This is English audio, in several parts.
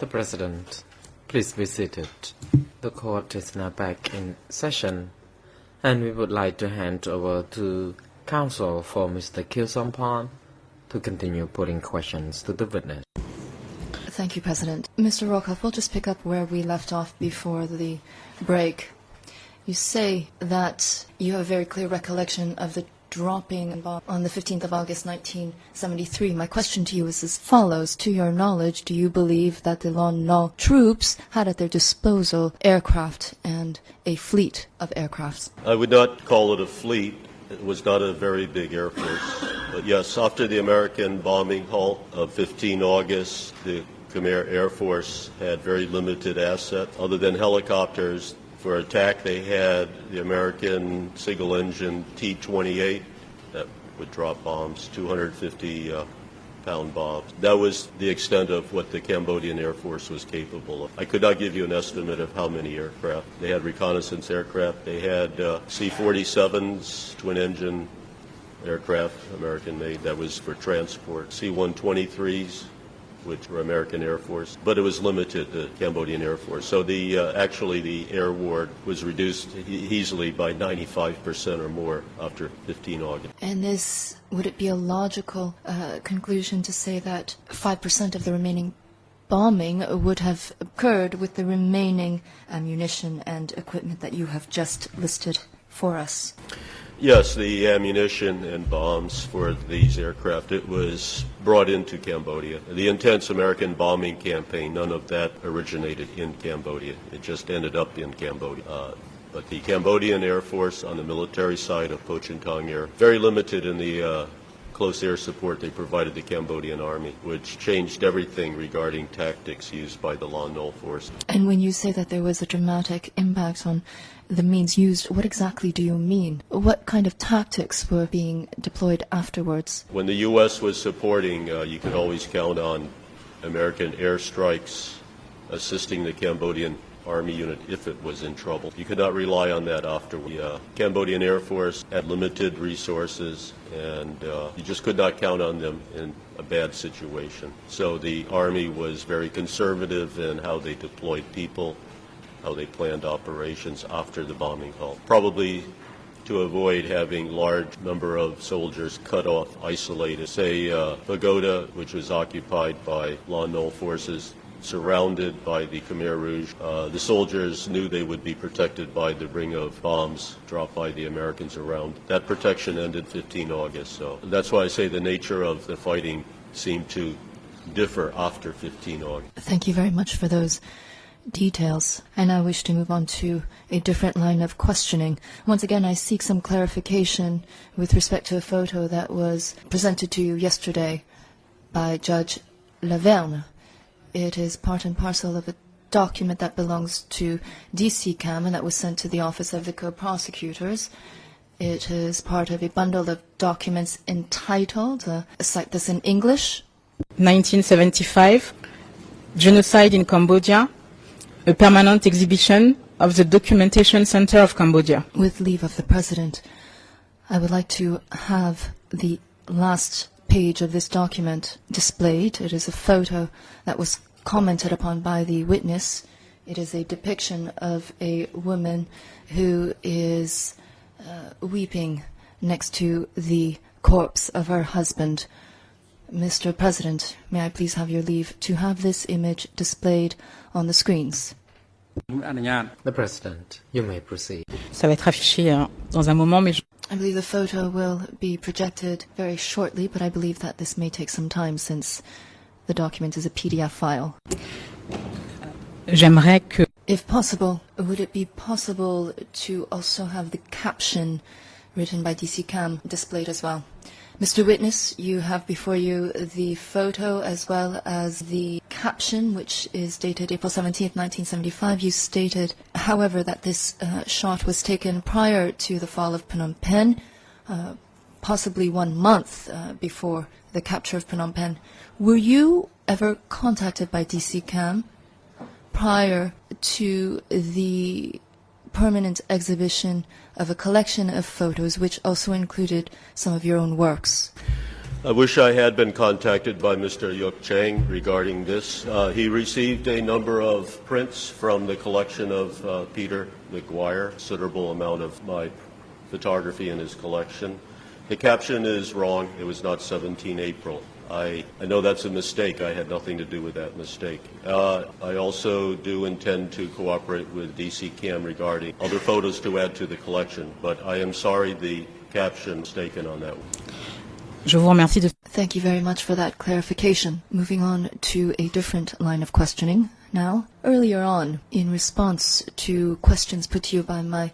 The President, please be seated. The court is now back in session, and we would like to hand over to counsel for Mr. Khieu Samphan to continue putting questions to the witness. Thank you, President. Mr. Rockoff, we'll just pick up where we left off before the break. You say that you have a very clear recollection of the dropping bomb on the 15th of August 1973. My question to you is as follows. To your knowledge, do you believe that the Lon Nol troops had at their disposal aircraft and a fleet of aircrafts? I would not call it a fleet. It was not a very big air force. But yes, after the American bombing halt of 15 August, the Khmer Air Force had very limited asset. Other than helicopters, for attack, they had the American single-engine T-28 that would drop bombs, 250-pound bombs. That was the extent of what the Cambodian Air Force was capable of. I could not give you an estimate of how many aircraft. They had reconnaissance aircraft. They had C-47s, twin-engine aircraft, American-made. That was for transport. C-123s, which were American Air Force, but it was limited to Cambodian Air Force. So actually the air war was reduced easily by 95% or more after 15 August. And would it be a logical conclusion to say that 5% of the remaining bombing would have occurred with the remaining ammunition and equipment that you have just listed for us? Yes, the ammunition and bombs for these aircraft, it was brought into Cambodia. The intense American bombing campaign, none of that originated in Cambodia. It just ended up in Cambodia. But the Cambodian Air Force on the military side of Pochentong Air, very limited in the close air support they provided the Cambodian Army, which changed everything regarding tactics used by the Lon Nol force. And when you say that there was a dramatic impact on the means used, what exactly do you mean? What kind of tactics were being deployed afterwards? When the U.S. was supporting, you could always count on American airstrikes assisting the Cambodian Army unit if it was in trouble. You could not rely on that after. The Cambodian Air Force had limited resources, and you just could not count on them in a bad situation. So the Army was very conservative in how they deployed people, how they planned operations after the bombing halt, probably to avoid having large number of soldiers cut off, isolated. Say Pagoda, which was occupied by Lon Nol forces, surrounded by the Khmer Rouge. The soldiers knew they would be protected by the ring of bombs dropped by the Americans around. That protection ended 15 August. So that's why I say the nature of the fighting seemed to differ after 15 August. Thank you very much for those details. And I wish to move on to a different line of questioning. Once again, I seek some clarification with respect to a photo that was presented to you yesterday by Judge Laverne. It is part and parcel of a document that belongs to DCCAM and that was sent to the Office of the Co-Prosecutors. It is part of a bundle of documents entitled, cite this in English, 1975, Genocide in Cambodia, a permanent exhibition of the Documentation Center of Cambodia. With leave of the President, I would like to have the last page of this document displayed. It is a photo that was commented upon by the witness. It is a depiction of a woman who is weeping next to the corpse of her husband. Mr. President, may I please have your leave to have this image displayed on the screens? The President, you may proceed. Ça va être affiché dans un moment, mais I believe the photo will be projected very shortly, but I believe that this may take some time since the document is a PDF file. j'aimerais que If possible, would it be possible to also have the caption written by DCCAM displayed as well? Mr. Witness, you have before you the photo as well as the caption, which is dated April 17th, 1975. You stated, however, that this shot was taken prior to the fall of Phnom Penh, possibly 1 month before the capture of Phnom Penh. Were you ever contacted by DCCAM prior to the permanent exhibition of a collection of photos which also included some of your own works? I wish I had been contacted by Mr. Yuk Chang regarding this. He received a number of prints from the collection of Peter McGuire, considerable amount of my photography in his collection. The caption is wrong. It was not 17 April. I know that's a mistake. I had nothing to do with that mistake. I also do intend to cooperate with DC Cam regarding other photos to add to the collection, but I am sorry the caption is taken on that one. Je vous remercie de... Thank you very much for that clarification. Moving on to a different line of questioning now. Earlier on, in response to questions put to you by my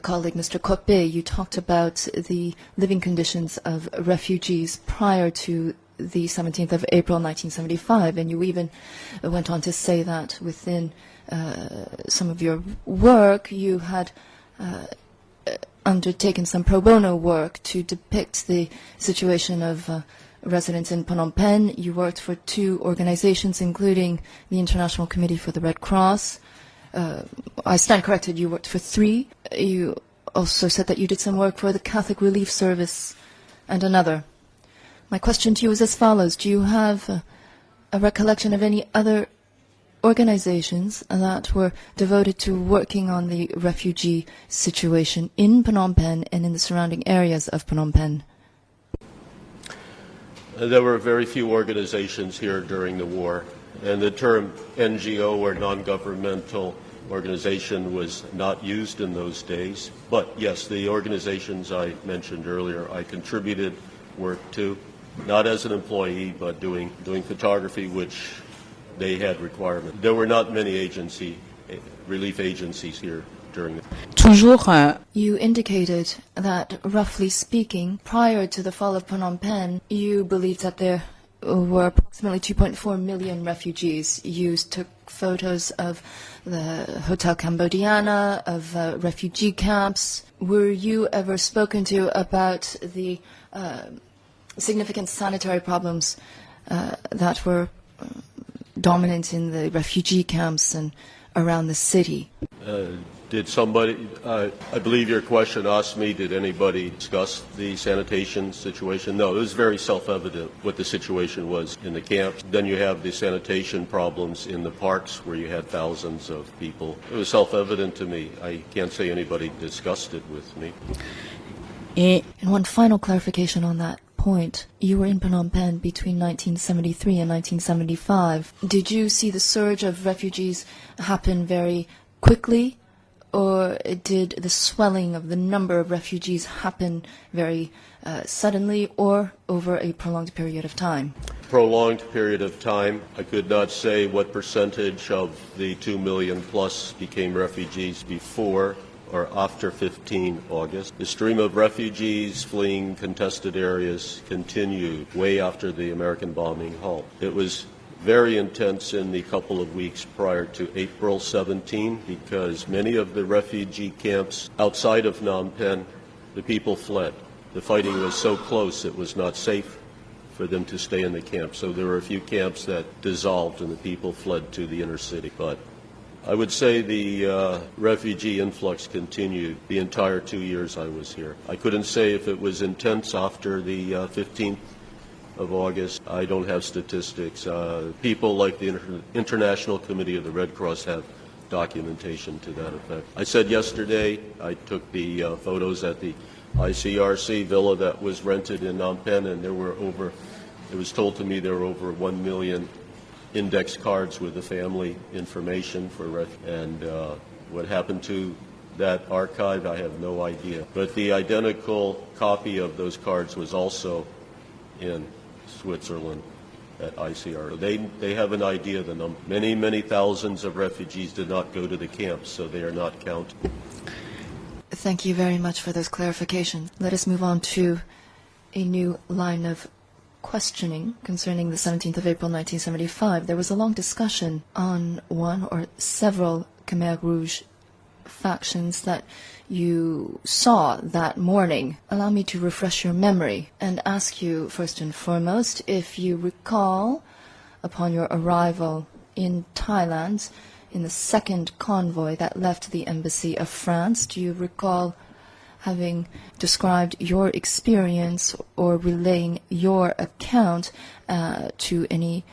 colleague Mr. Koppe, you talked about the living conditions of refugees prior to the 17th of April 1975, and you even went on to say that within some of your work you had undertaken some pro bono work to depict the situation of residents in Phnom Penh. You worked for 2 organizations, including the International Committee for the Red Cross. I stand corrected, you worked for 3. You also said that you did some work for the Catholic Relief Service and another. My question to you is as follows. Do you have a recollection of any other organizations that were devoted to working on the refugee situation in Phnom Penh and in the surrounding areas of Phnom Penh? There were very few organizations here during the war, and the term NGO or non-governmental organization was not used in those days. But yes, the organizations I mentioned earlier, I contributed work to, not as an employee, but doing photography, which they had requirements. There were not many relief agencies here during the... Toujours... You indicated that, roughly speaking, prior to the fall of Phnom Penh, you believed that there were approximately 2.4 million refugees. You took photos of the Hotel Cambodiana, of refugee camps. Were you ever spoken to about the significant sanitary problems that were dominant in the refugee camps and around the city? Did somebody, I believe your question asked me, did anybody discuss the sanitation situation? No, it was very self-evident what the situation was in the camps. Then you have the sanitation problems in the parks where you had thousands of people. It was self-evident to me. I can't say anybody discussed it with me. And one final clarification on that point. You were in Phnom Penh between 1973 and 1975. Did you see the surge of refugees happen very quickly, or did the swelling of the number of refugees happen very suddenly or over a prolonged period of time? Prolonged period of time. I could not say what percentage of the 2 million plus became refugees before or after 15 August. The stream of refugees fleeing contested areas continued way after the American bombing halt. It was very intense in the couple of weeks prior to April 17 because many of the refugee camps outside of Phnom Penh, the people fled. The fighting was so close it was not safe for them to stay in the camp. So there were a few camps that dissolved and the people fled to the inner city. But I would say the refugee influx continued the entire 2 years I was here. I couldn't say if it was intense after the 15th of August. I don't have statistics. People like the International Committee of the Red Cross have documentation to that effect. I said yesterday I took the photos at the ICRC villa that was rented in Phnom Penh, and there were it was told to me there were over 1 million index cards with the family information for and what happened to that archive, I have no idea. But the identical copy of those cards was also in Switzerland at ICR. They have an idea of the number. Many thousands of refugees did not go to the camps, so they are not counted. Thank you very much for those clarifications. Let us move on to a new line of questioning concerning the 17th of April 1975. There was a long discussion on one or several Khmer Rouge factions that you saw that morning. Allow me to refresh your memory and ask you first and foremost if you recall, upon your arrival in Thailand, in the second convoy that left the embassy of France, do you recall having described your experience or relaying your account to any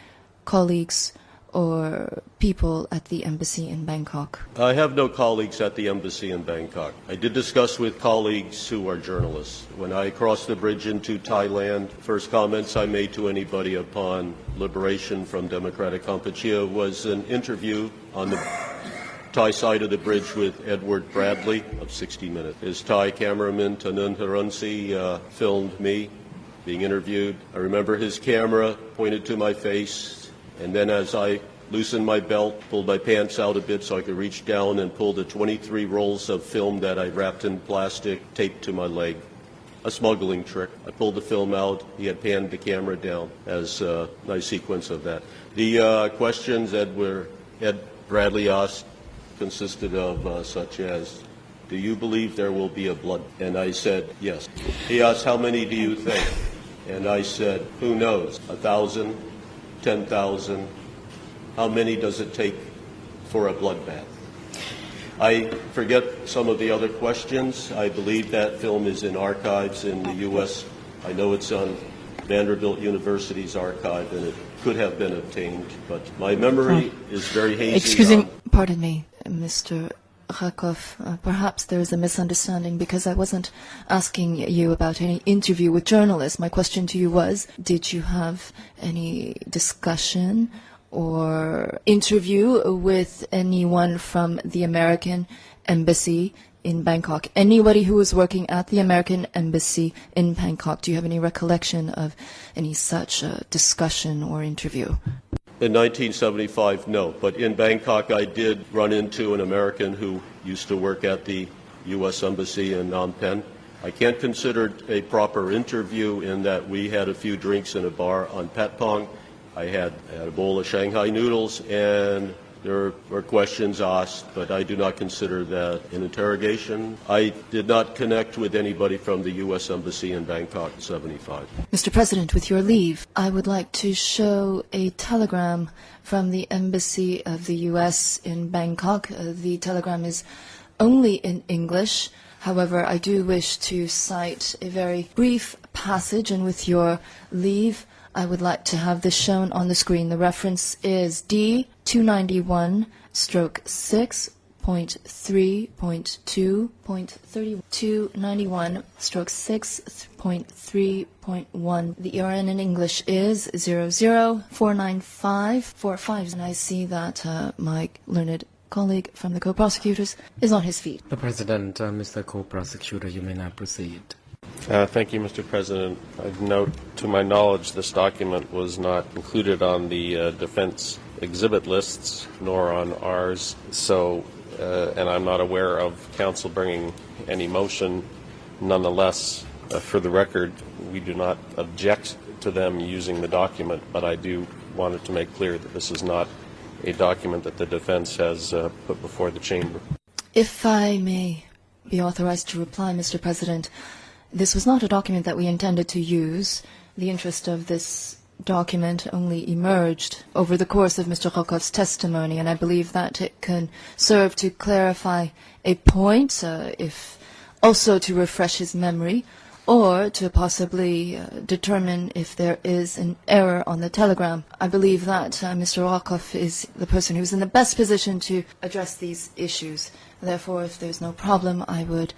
colleagues or people at the embassy in Bangkok? I have no colleagues at the embassy in Bangkok. I did discuss with colleagues who are journalists. When I crossed the bridge into Thailand, first comments I made to anybody upon liberation from Democratic Kampuchea was an interview on the Thai side of the bridge with Edward Bradley of 60 Minutes. His Thai cameraman, Nuon Chea, filmed me being interviewed. I remember his camera pointed to my face, and then as I loosened my belt, pulled my pants out a bit so I could reach down and pull the 23 rolls of film that I wrapped in plastic, taped to my leg. A smuggling trick. I pulled the film out. He had panned the camera down as a nice sequence of that. The questions that Ed Bradley asked consisted of such as, do you believe there will be a blood? And I said, yes. He asked, how many do you think? And I said, who knows? 1,000, 10,000. How many does it take for a bloodbath? I forget some of the other questions. I believe that film is in archives in the U.S. I know it's on Vanderbilt University's archive, and it could have been obtained, but my memory is very hazy. Excuse me. Pardon me, Mr. Rockoff. Perhaps there is a misunderstanding because I wasn't asking you about any interview with journalists. My question to you was, did you have any discussion or interview with anyone from the American embassy in Bangkok? Anybody who was working at the American embassy in Bangkok? Do you have any recollection of any such discussion or interview? In 1975, no. But in Bangkok, I did run into an American who used to work at the U.S. Embassy in Phnom Penh. I can't consider it a proper interview in that we had a few drinks in a bar on Patpong. I had a bowl of Shanghai noodles, and there were questions asked, but I do not consider that an interrogation. I did not connect with anybody from the U.S. Embassy in Bangkok in 75. Mr. President, with your leave, I would like to show a telegram from the Embassy of the U.S. in Bangkok. The telegram is only in English. However, I do wish to cite a very brief passage, and with your leave, I would like to have this shown on the screen. The reference is D291/6.3.2.30. 291/6.3.1. The ERN in English is 0049545. And I see that my learned colleague from the co-prosecutors is on his feet. The President, Mr. Co-Prosecutor, you may now proceed. Thank you, Mr. President. I'd note, to my knowledge, this document was not included on the defense exhibit lists, nor on ours. So, and I'm not aware of counsel bringing any motion. Nonetheless, for the record, we do not object to them using the document, but I do wanted to make clear that this is not a document that the defense has put before the chamber. If I may be authorized to reply, Mr. President, this was not a document that we intended to use. The interest of this document only emerged over the course of Mr. Rockoff's testimony, and I believe that it can serve to clarify a point, if also to refresh his memory, or to possibly determine if there is an error on the telegram. I believe that Mr. Rockoff is the person who's in the best position to address these issues. Therefore, if there's no problem, I would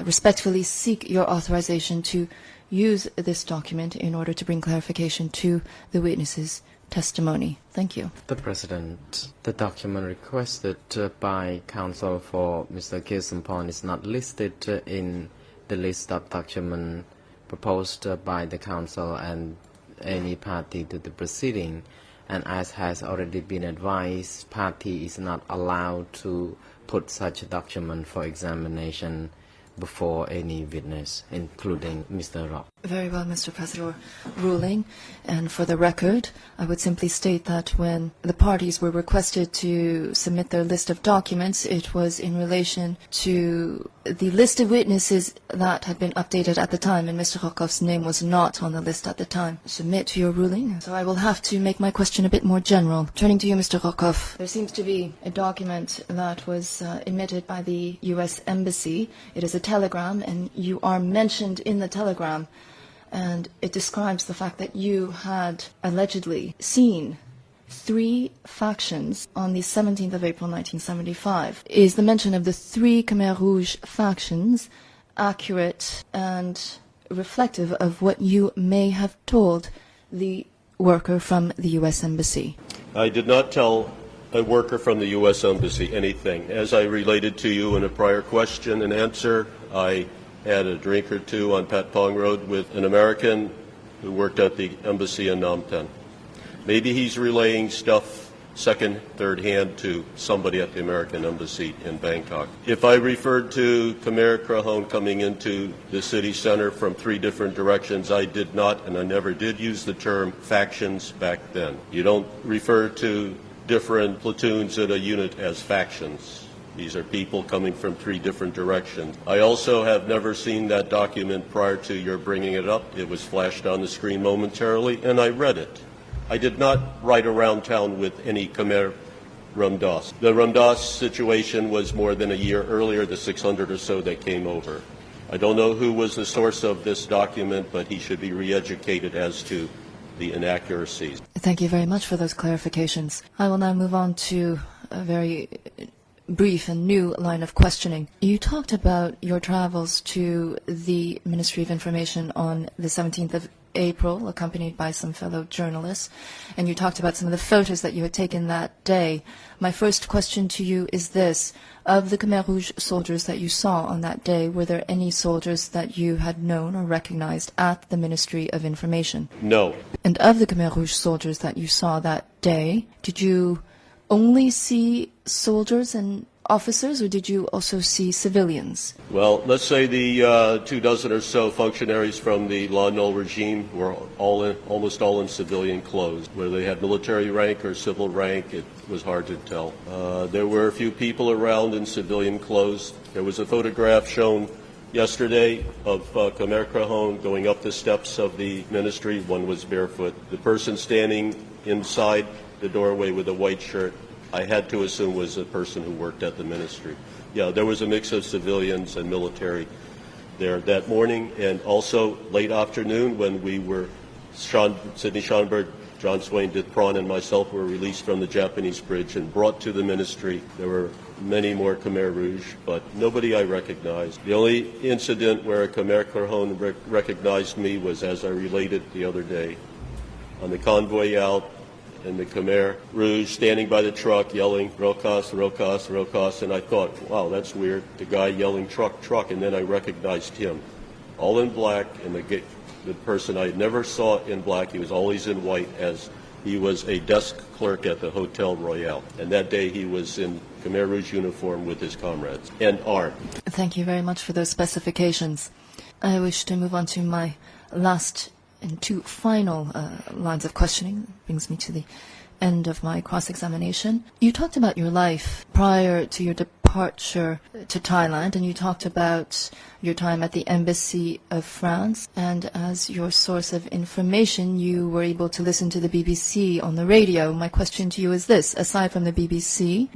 respectfully seek your authorization to use this document in order to bring clarification to the witness's testimony. Thank you. The President, the document requested by counsel for Mr. Khieu Samphan is not listed in the list of documents proposed by the counsel and any party to the proceeding. And as has already been advised, party is not allowed to put such a document for examination before any witness, including Mr. Rock. Very well, Mr. President. Ruling. And for the record, I would simply state that when the parties were requested to submit their list of documents, it was in relation to the list of witnesses that had been updated at the time, and Mr. Rockoff's name was not on the list at the time. Submit to your ruling. So I will have to make my question a bit more general. Turning to you, Mr. Rockoff, there seems to be a document that was emitted by the U.S. Embassy. It is a telegram, and you are mentioned in the telegram. And it describes the fact that you had allegedly seen 3 factions on the 17th of April 1975. Is the mention of the 3 Khmer Rouge factions accurate and reflective of what you may have told the worker from the U.S. Embassy? I did not tell a worker from the U.S. Embassy anything. As I related to you in a prior question and answer, I had a drink or two on Pat Pong Road with an American who worked at the embassy in Phnom Penh. Maybe he's relaying stuff second, third hand to somebody at the American embassy in Bangkok. If I referred to Khmer Krahon coming into the city center from 3 different directions, I did not, and I never did use the term factions back then. You don't refer to different platoons in a unit as factions. These are people coming from 3 different directions. I also have never seen that document prior to your bringing it up. It was flashed on the screen momentarily, and I read it. I did not ride around town with any Khmer Ramdas. The Ramdas situation was more than a year earlier, the 600 or so that came over. I don't know who was the source of this document, but he should be re-educated as to the inaccuracies. Thank you very much for those clarifications. I will now move on to a very brief and new line of questioning. You talked about your travels to the Ministry of Information on the 17th of April, accompanied by some fellow journalists, and you talked about some of the photos that you had taken that day. My first question to you is this. Of the Khmer Rouge soldiers that you saw on that day, were there any soldiers that you had known or recognized at the Ministry of Information? No. And of the Khmer Rouge soldiers that you saw that day, did you only see soldiers and officers, or did you also see civilians? Well, let's say the 2 dozen or so functionaries from the Lon Nol regime were almost all in civilian clothes. Whether they had military rank or civil rank, it was hard to tell. There were a few people around in civilian clothes. There was a photograph shown yesterday of Khmer Krahon going up the steps of the ministry. One was barefoot. The person standing inside the doorway with a white shirt, I had to assume was a person who worked at the ministry. Yeah, there was a mix of civilians and military there that morning, and also late afternoon when we were, Sidney Schonberg, John Swain Dithpron, and myself were released from the Japanese bridge and brought to the ministry. There were many more Khmer Rouge, but nobody I recognized. The only incident where a Khmer Krahon recognized me was as I related the other day. On the convoy out, and the Khmer Rouge standing by the truck yelling, Rockoff, Rockoff, Rockoff, and I thought, wow, that's weird, the guy yelling truck, truck, and then I recognized him. All in black, and the person I never saw in black, he was always in white, as he was a desk clerk at the Hotel Royale. And that day he was in Khmer Rouge uniform with his comrades, and armed. Thank you very much for those specifications. I wish to move on to my last and 2 final lines of questioning. Brings me to the end of my cross-examination. You talked about your life prior to your departure to Thailand, and you talked about your time at the Embassy of France, and as your source of information, you were able to listen to the BBC on the radio. My question to you is this. Aside from the BBC,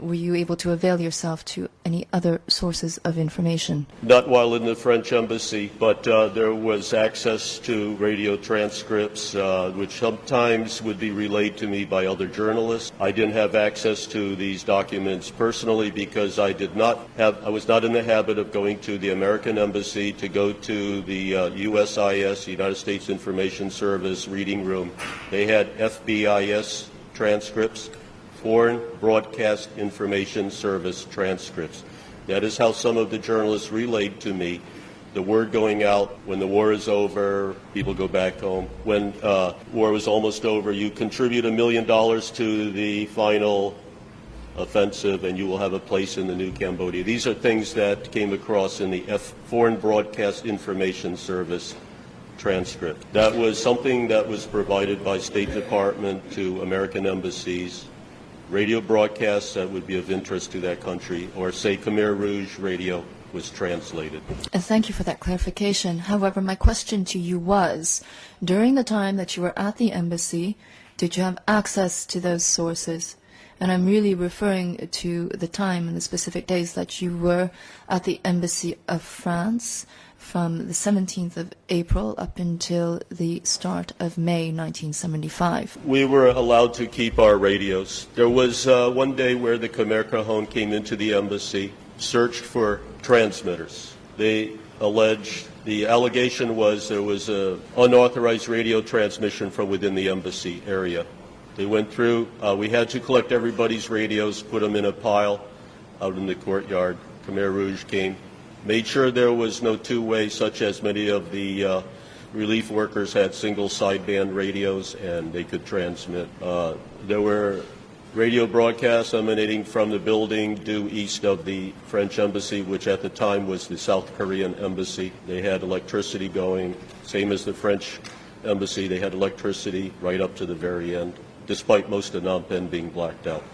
were you able to avail yourself to any other sources of information? Not while in the French embassy, but there was access to radio transcripts, which sometimes would be relayed to me by other journalists. I didn't have access to these documents personally because I was not in the habit of going to the American embassy to go to the USIS, United States Information Service reading room. They had FBIS transcripts, Foreign Broadcast Information Service transcripts. That is how some of the journalists relayed to me the word going out, when the war is over, people go back home. When war was almost over, you contribute $1 million to the final offensive, and you will have a place in the new Cambodia. These are things that came across in the Foreign Broadcast Information Service transcript. That was something that was provided by State Department to American embassies, radio broadcasts that would be of interest to that country, or say Khmer Rouge radio was translated. Thank you for that clarification. However, my question to you was, during the time that you were at the embassy, did you have access to those sources? And I'm really referring to the time and the specific days that you were at the Embassy of France from the 17th of April up until the start of May 1975. We were allowed to keep our radios. There was one day where the Khmer Cajon came into the embassy, searched for transmitters. They alleged, the allegation was there was an unauthorized radio transmission from within the embassy area. They went through, we had to collect everybody's radios, put them in a pile out in the courtyard. Khmer Rouge came, made sure there was no two-way, such as many of the relief workers had single sideband radios and they could transmit. There were radio broadcasts emanating from the building due east of the French embassy, which at the time was the South Korean embassy. They had electricity going, same as the French embassy. They had electricity right up to the very end, despite most of Phnom Penh being blacked out.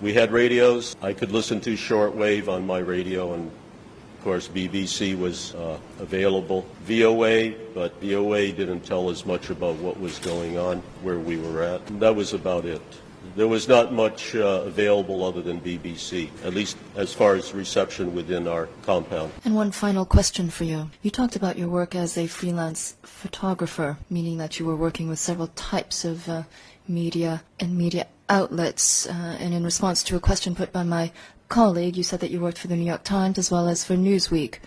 We had radios. I could listen to shortwave on my radio, and of course BBC was available. VOA, but VOA didn't tell us much about what was going on, where we were at. And that was about it. There was not much available other than BBC, at least as far as reception within our compound. And one final question for you. You talked about your work as a freelance photographer, meaning that you were working with several types of media and media outlets. And in response to a question put by my colleague, you said that you worked for the New York Times as well as for Newsweek.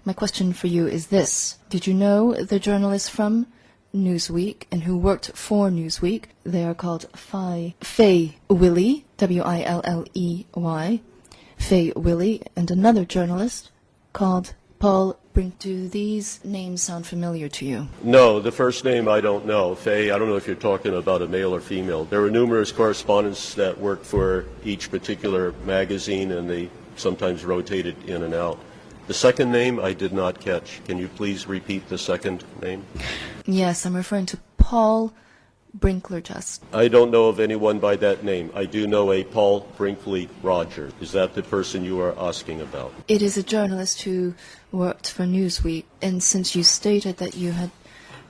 My question for you is this. Did you know the journalists from Newsweek and who worked for Newsweek? They are called Faye Willey, W-I-L-L-E-Y, Faye Willey, and another journalist called Paul Brink. Do these names sound familiar to you? No, the first name I don't know. Faye, I don't know if you're talking about a male or female. There were numerous correspondents that worked for each particular magazine, and they sometimes rotated in and out. The second name I did not catch. Can you please repeat the second name? Yes, I'm referring to Paul Brinkler-Just. I don't know of anyone by that name. I do know a Paul Brinkley Rogers. Is that the person you are asking about? It is a journalist who worked for Newsweek. And since you stated that you had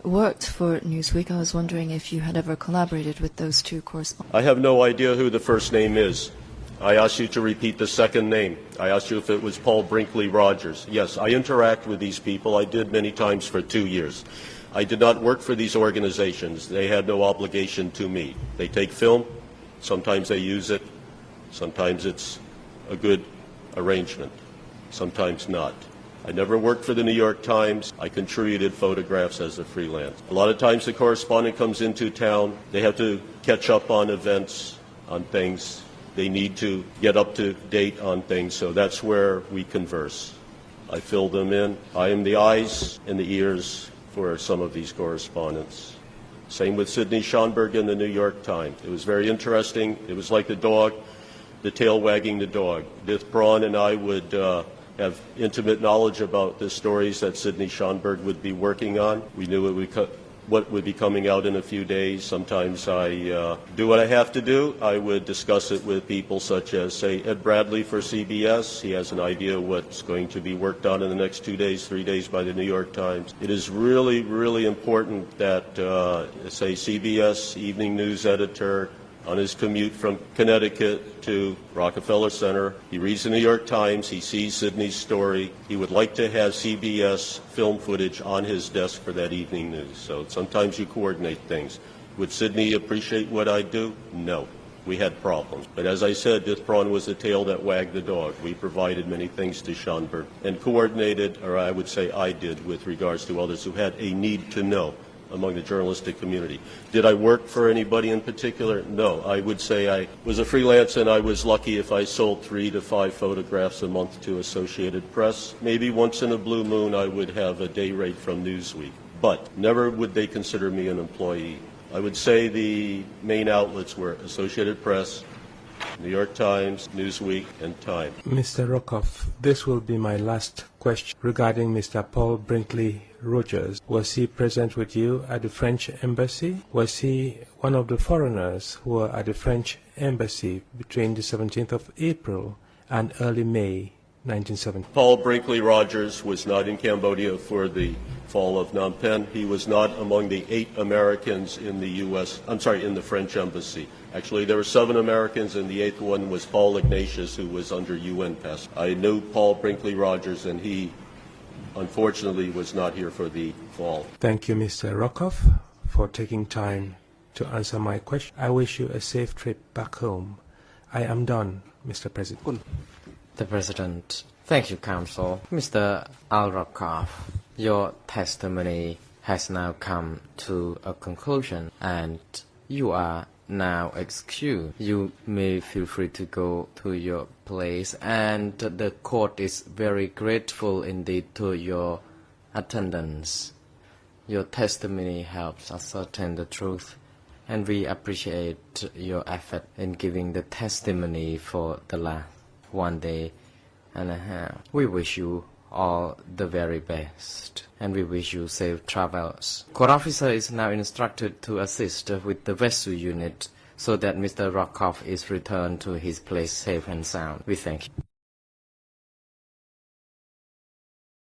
worked for Newsweek, I was wondering if you had ever collaborated with those two correspondents. I have no idea who the first name is. I asked you to repeat the second name. I asked you if it was Paul Brinkley Rogers. Yes, I interact with these people. I did many times for 2 years. I did not work for these organizations. They had no obligation to me. They take film. Sometimes they use it. Sometimes it's a good arrangement. Sometimes not. I never worked for the New York Times. I contributed photographs as a freelance. A lot of times the correspondent comes into town. They have to catch up on events, on things. They need to get up to date on things, so that's where we converse. I fill them in. I am the eyes and the ears for some of these correspondents. Same with Sidney Schonberg in the New York Times. It was very interesting. It was like the dog, the tail wagging the dog. Dith Braun and I would have intimate knowledge about the stories that Sidney Schonberg would be working on. We knew what would be coming out in a few days. Sometimes I do what I have to do. I would discuss it with people such as, say, Ed Bradley for CBS. He has an idea what's going to be worked on in the next 2 days, 3 days by the New York Times. It is really, really important that, say, CBS evening news editor on his commute from Connecticut to Rockefeller Center, he reads the New York Times, he sees Sidney's story. He would like to have CBS film footage on his desk for that evening news. So sometimes you coordinate things. Would Sidney appreciate what I do? No. We had problems. But as I said, Dith Braun was the tail that wagged the dog. We provided many things to Schonberg and coordinated, or I would say I did, with regards to others who had a need to know among the journalistic community. Did I work for anybody in particular? No. I would say I was a freelance, and I was lucky if I sold 3 to 5 photographs a month to Associated Press. Maybe once in a blue moon I would have a day rate from Newsweek, but never would they consider me an employee. I would say the main outlets were Associated Press, New York Times, Newsweek, and Time. Mr. Rockoff, this will be my last question regarding Mr. Paul Brinkley Rogers. Was he present with you at the French embassy? Was he one of the foreigners who were at the French embassy between the 17th of April and early May 1970? Paul Brinkley Rogers was not in Cambodia for the fall of Phnom Penh. He was not among the 8 Americans in the in the French embassy. Actually, there were 7 Americans, and the 8th one was Paul Ignatius, who was under UN pass. I knew Paul Brinkley Rogers, and he, unfortunately, was not here for the fall. Thank you, Mr. Rockoff, for taking time to answer my question. I wish you a safe trip back home. I am done, Mr. President. The President. Thank you, Counsel. Mr. Rockoff, your testimony has now come to a conclusion, and you are now excused. You may feel free to go to your place, and the court is very grateful indeed to your attendance. Your testimony helps ascertain the truth, and we appreciate your effort in giving the testimony for the last 1 day and a half. We wish you all the very best, and we wish you safe travels. Court officer is now instructed to assist with the vessel unit so that Mr. Rockoff is returned to his place safe and sound. We thank you.